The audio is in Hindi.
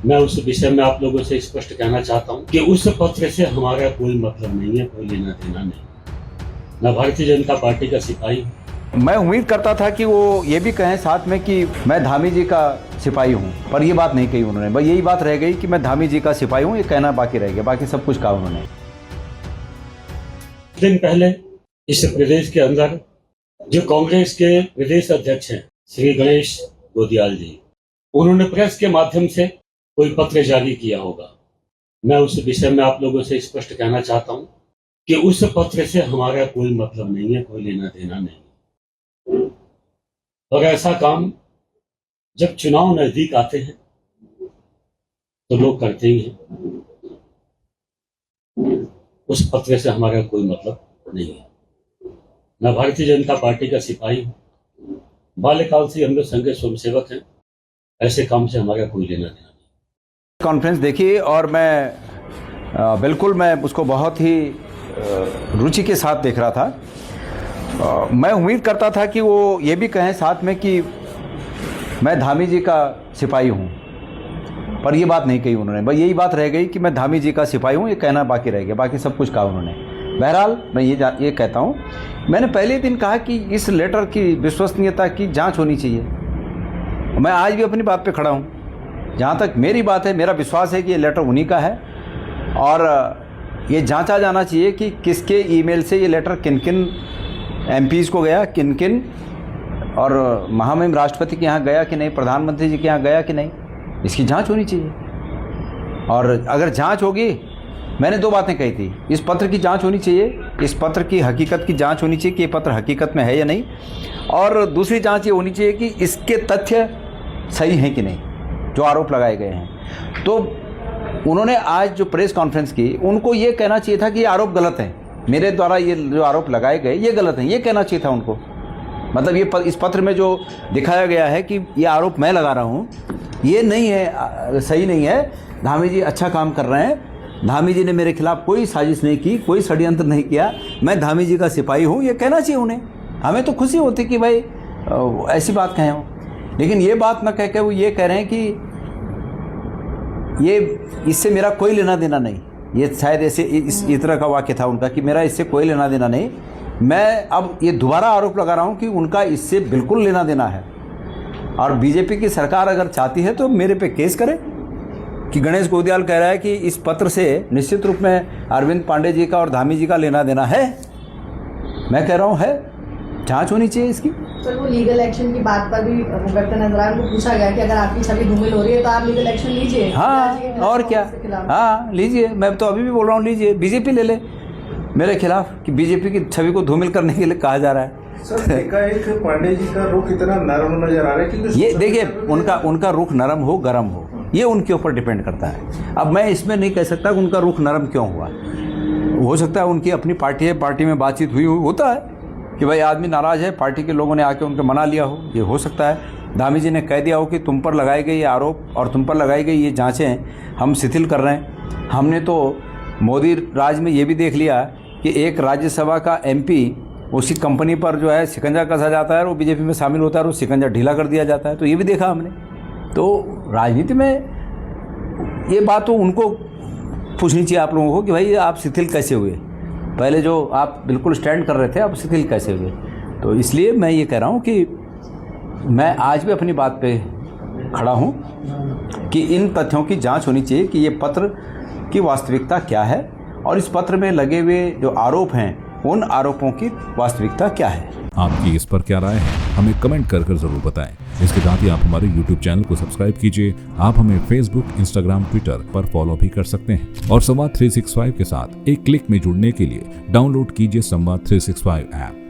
मैं उस विषय में आप लोगों से स्पष्ट कहना चाहता हूं कि उस पत्र से हमारा कोई मतलब नहीं है, कोई लेना देना नहीं। मैं भारतीय जनता पार्टी का सिपाही हूं। मैं उम्मीद करता था कि वो ये भी कहें साथ में कि मैं धामी जी का सिपाही हूं, पर ये बात नहीं कही उन्होंने। बस यही बात रह गई कि मैं धामी जी का सिपाही हूं, ये कहना बाकी रह गया, बाकी सब कुछ कहा उन्होंने। दिन पहले इस प्रदेश के अंदर जो कांग्रेस के प्रदेश अध्यक्ष हैं श्री गणेश गोदियाल जी, उन्होंने प्रेस के माध्यम से कोई पत्र जारी किया होगा। मैं उस विषय में आप लोगों से स्पष्ट कहना चाहता हूं कि उस पत्र से हमारा कोई मतलब नहीं है, कोई लेना देना नहीं। और ऐसा काम जब चुनाव नजदीक आते हैं तो लोग करते ही हैं। उस पत्र से हमारा कोई मतलब नहीं है। मैं भारतीय जनता पार्टी का सिपाही हूं। बाल्यकाल से हम लोग संघ स्वयंसेवक हैं। ऐसे काम से हमारा कोई लेना देना नहीं। कॉन्फ्रेंस देखी और बिल्कुल मैं उसको बहुत ही रुचि के साथ देख रहा था। मैं उम्मीद करता था कि वो ये भी कहें साथ में कि मैं धामी जी का सिपाही हूं, पर ये बात नहीं कही उन्होंने। बस यही बात रह गई कि मैं धामी जी का सिपाही हूं, ये कहना बाकी रह गया, बाकी सब कुछ कहा उन्होंने। बहरहाल मैं ये कहता हूं, मैंने पहले दिन कहा कि इस लेटर की विश्वसनीयता की जांच होनी चाहिए। मैं आज भी अपनी बात पे खड़ा हूं। जहाँ तक मेरी बात है, मेरा विश्वास है कि ये लेटर उन्हीं का है और ये जांचा जाना चाहिए कि किसके ईमेल से ये लेटर किन किन एमपीज़ को गया, किन किन और महामहिम राष्ट्रपति के यहाँ गया कि नहीं, प्रधानमंत्री जी के यहाँ गया कि नहीं, इसकी जांच होनी चाहिए। और अगर जांच होगी, मैंने दो बातें कही थी, इस पत्र की जांच होनी चाहिए, इस पत्र की हकीकत की जांच होनी चाहिए कि ये पत्र हकीकत में है या नहीं, और दूसरी जांच ये होनी चाहिए कि इसके तथ्य सही हैं कि नहीं जो आरोप लगाए गए हैं। तो उन्होंने आज जो प्रेस कॉन्फ्रेंस की, उनको ये कहना चाहिए था कि ये आरोप गलत हैं, मेरे द्वारा ये जो आरोप लगाए गए ये गलत हैं, ये कहना चाहिए था उनको। मतलब ये इस पत्र में जो दिखाया गया है कि ये आरोप मैं लगा रहा हूँ, ये नहीं है, सही नहीं है। धामी जी अच्छा काम कर रहे हैं, धामी जी ने मेरे खिलाफ कोई साजिश नहीं की, कोई षड्यंत्र नहीं किया, मैं धामी जी का सिपाही हूँ, ये कहना चाहिए उन्हें। हमें तो खुशी होती कि भाई ऐसी बात कहें हो, लेकिन ये बात ना कह के वो ये कह रहे हैं कि ये इससे मेरा कोई लेना देना नहीं। ये शायद ऐसे इस तरह का वाक्य था उनका कि मेरा इससे कोई लेना देना नहीं। मैं अब ये दोबारा आरोप लगा रहा हूँ कि उनका इससे बिल्कुल लेना देना है। और बीजेपी की सरकार अगर चाहती है तो मेरे पे केस करे कि गणेश गोदियाल कह रहा है कि इस पत्र से निश्चित रूप में अरविंद पांडे जी का और धामी जी का लेना देना है। मैं कह रहा हूँ है, जांच होनी चाहिए इसकी। सर, वो लीगल एक्शन की बात पर भी मुबक्किर नजरान को पूछा गया कि अगर आपकी छवि धूमिल हो रही है तो आप लीगल एक्शन लीजिए। हाँ, और क्या, हाँ लीजिए। मैं तो अभी भी बोल रहा हूँ, लीजिए, बीजेपी ले ले मेरे खिलाफ कि बीजेपी की छवि को धूमिल करने के लिए कहा जा रहा है। सर, एक पांडे जी का रुख इतना नरम नजर आ रहा है कि ये देखिए, उनका रुख नरम हो गरम हो, ये उनके ऊपर डिपेंड करता है। अब मैं इसमें नहीं कह सकता कि उनका रुख नरम क्यों हुआ। हो सकता है उनकी अपनी पार्टी है, पार्टी में बातचीत हुई होता है कि भाई आदमी नाराज़ है, पार्टी के लोगों ने आके उनको मना लिया हो, ये हो सकता है। धामी जी ने कह दिया हो कि तुम पर लगाए गए ये आरोप और तुम पर लगाई गई ये जांचें हम शिथिल कर रहे हैं। हमने तो मोदी राज में ये भी देख लिया कि एक राज्यसभा का एमपी उसी कंपनी पर जो है शिकंजा कसा जाता है और वो बीजेपी में शामिल होता है और वो शिकंजा ढीला कर दिया जाता है, तो ये भी देखा हमने। तो राजनीति में ये बात तो उनको पूछनी चाहिए आप लोगों को कि भाई आप शिथिल कैसे हुए, पहले जो आप बिल्कुल स्टैंड कर रहे थे आप शिथिल कैसे हुए। तो इसलिए मैं ये कह रहा हूँ कि मैं आज भी अपनी बात पे खड़ा हूँ कि इन तथ्यों की जांच होनी चाहिए कि ये पत्र की वास्तविकता क्या है और इस पत्र में लगे हुए जो आरोप हैं उन आरोपों की वास्तविकता क्या है। आपकी इस पर क्या राय है, हमें कमेंट कर जरूर बताएं। इसके साथ ही आप हमारे YouTube चैनल को सब्सक्राइब कीजिए। आप हमें Facebook, Instagram, Twitter पर फॉलो भी कर सकते हैं और संवाद 365 के साथ एक क्लिक में जुड़ने के लिए डाउनलोड कीजिए संवाद 365 ऐप।